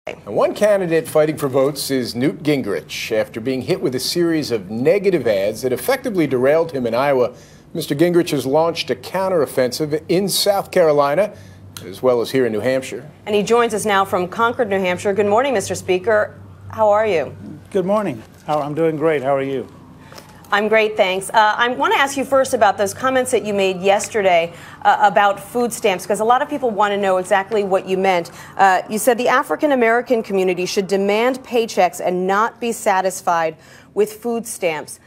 And one candidate fighting for votes is Newt Gingrich. After being hit with a series of negative ads that effectively derailed him in Iowa, Mr. Gingrich has launched a counteroffensive in South Carolina, as well as here in New Hampshire. And he joins us now from Concord, New Hampshire. Good morning, Mr. Speaker. How are you? Good morning. I'm doing great. How are you? I'm great, thanks. I want to ask you first about those comments that you made yesterday about food stamps, because a lot of people want to know exactly what you meant. You said the African-American community should demand paychecks and not be satisfied with food stamps.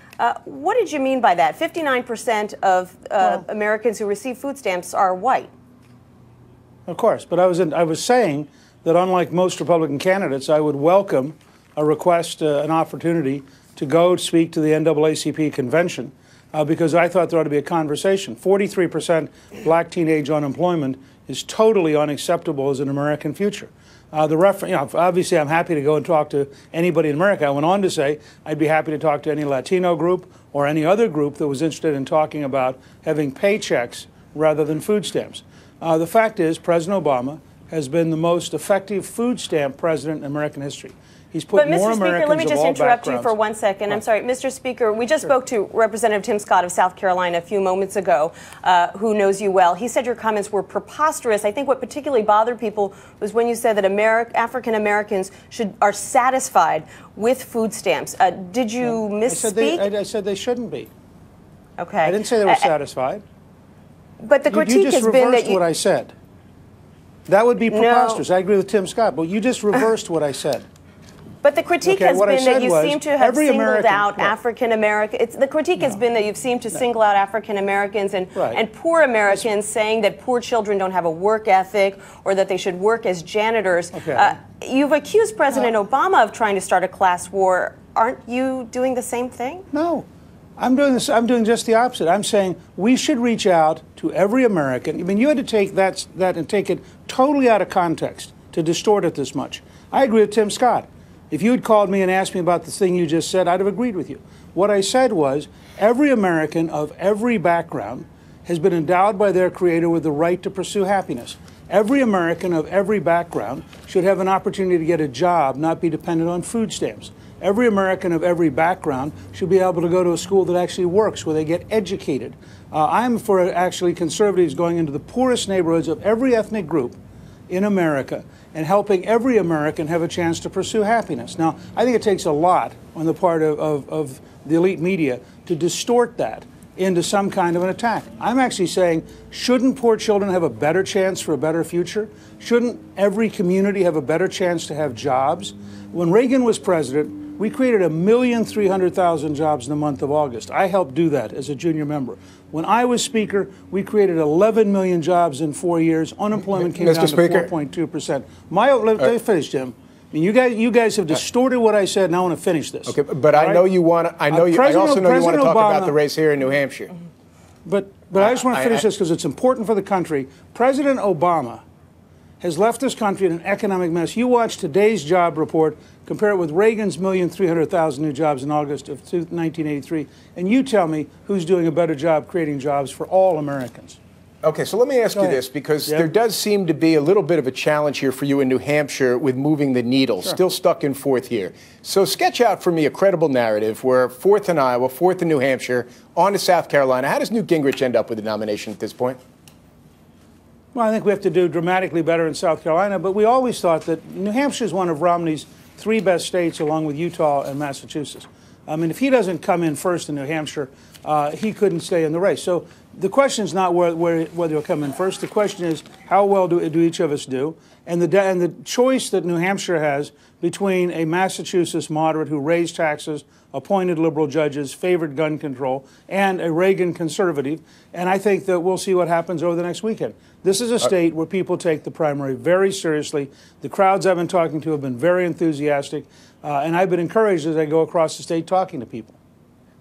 What did you mean by that? 59% of Americans who receive food stamps are white. Of course, but I was saying that unlike most Republican candidates, I would welcome a request, an opportunity to go speak to the NAACP convention because I thought there ought to be a conversation. 43% black teenage unemployment is totally unacceptable as an American future. Obviously, I'm happy to go and talk to anybody in America. I went on to say I'd be happy to talk to any Latino group or any other group that was interested in talking about having paychecks rather than food stamps. The fact is, President Obama has been the most effective food stamp president in American history. He's put more Americans of all backgrounds. But, Mr. Speaker, let me just interrupt you for 1 second. I'm sorry. Mr. Speaker, we just spoke to Representative Tim Scott of South Carolina a few moments ago, who knows you well. He said your comments were preposterous. I think what particularly bothered people was when you said that African Americans are satisfied with food stamps. Did you misspeak? I said they shouldn't be. Okay. I didn't say they were satisfied. But the critique has been that you just reversed what I said. That would be preposterous. I agree with Tim Scott, but you just reversed what I said. But the critique has been that you seem to have singled out African Americans. The critique has been that you've seemed to single out African Americans and poor Americans, saying that poor children don't have a work ethic or that they should work as janitors. Okay. You've accused President Obama of trying to start a class war. Aren't you doing the same thing? No. I'm doing just the opposite. I'm saying we should reach out to every American. I mean, you had to take that and take it totally out of context to distort it this much. I agree with Tim Scott. If you had called me and asked me about the thing you just said, I'd have agreed with you. What I said was every American of every background has been endowed by their Creator with the right to pursue happiness. Every American of every background should have an opportunity to get a job, not be dependent on food stamps. Every American of every background should be able to go to a school that actually works, where they get educated. I'm for actually conservatives going into the poorest neighborhoods of every ethnic group in America and helping every American have a chance to pursue happiness. Now, I think it takes a lot on the part of the elite media to distort that into some kind of an attack. I'm actually saying, shouldn't poor children have a better chance for a better future? Shouldn't every community have a better chance to have jobs? When Reagan was president, we created 1,300,000 jobs in the month of August. I helped do that as a junior member. When I was Speaker, we created 11 million jobs in 4 years. Unemployment came down to 4.2%. Let me finish, Jim. I mean, you guys have distorted what I said, and I want to finish this. Okay, but I know you want to. I also know you want to talk about the race here in New Hampshire. But I just want to finish this because it's important for the country. President Obama has left this country in an economic mess. You watch today's job report, compare it with Reagan's 1,300,000 new jobs in August of 1983, and you tell me who's doing a better job creating jobs for all Americans. Okay, so let me ask you this, because there does seem to be a little bit of a challenge here for you in New Hampshire with moving the needle, still stuck in fourth here. So sketch out for me a credible narrative where fourth in Iowa, fourth in New Hampshire, on to South Carolina. How does Newt Gingrich end up with the nomination at this point? Well, I think we have to do dramatically better in South Carolina, but we always thought that New Hampshire is one of Romney's 3 best states, along with Utah and Massachusetts. I mean, if he doesn't come in first in New Hampshire, he couldn't stay in the race. So the question is not whether he'll come in first. The question is how well do each of us do? And the choice that New Hampshire has between a Massachusetts moderate who raised taxes, appointed liberal judges, favored gun control, and a Reagan conservative. And I think that we'll see what happens over the next weekend. This is a state where people take the primary very seriously. The crowds I've been talking to have been very enthusiastic, and I've been encouraged as I go across the state talking to people.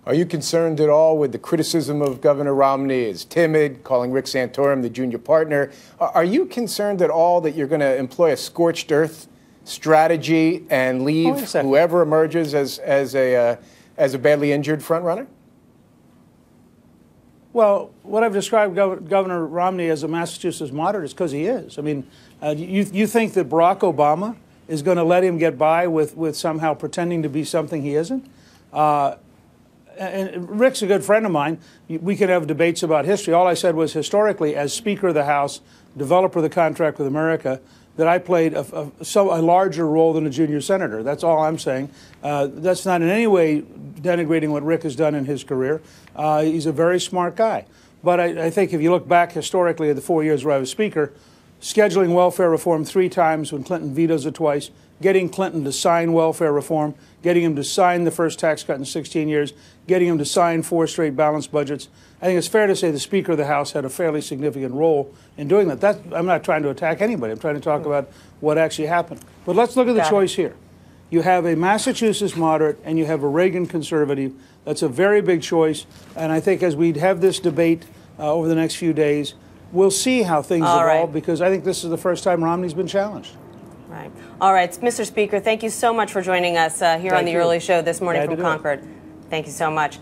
Are you concerned at all with the criticism of Governor Romney as timid, calling Rick Santorum the junior partner? Are you concerned at all that you're going to employ a scorched earth strategy and leave whoever emerges as a badly injured frontrunner? Well, what I've described Governor Romney as a Massachusetts moderate is because he is. I mean, you think that Barack Obama is going to let him get by with somehow pretending to be something he isn't. And Rick's a good friend of mine. We can have debates about history. All I said was historically, as Speaker of the House, developer of the contract with America, that I played a larger role than a junior senator. That's all I'm saying. That's not in any way denigrating what Rick has done in his career. He's a very smart guy. But I think if you look back historically at the 4 years where I was Speaker, scheduling welfare reform 3 times when Clinton vetoes it twice, getting Clinton to sign welfare reform, getting him to sign the first tax cut in 16 years, getting him to sign 4 straight balanced budgets. I think it's fair to say the Speaker of the House had a fairly significant role in doing that. I'm not trying to attack anybody. I'm trying to talk about what actually happened. But let's look at the choice here. You have a Massachusetts moderate and you have a Reagan conservative. That's a very big choice. And I think as we have this debate over the next few days, we'll see how things evolve, because I think this is the first time Romney's been challenged. Right. All right, Mr. Speaker, thank you so much for joining us here on the Early Show this morning from Concord. Thank you so much.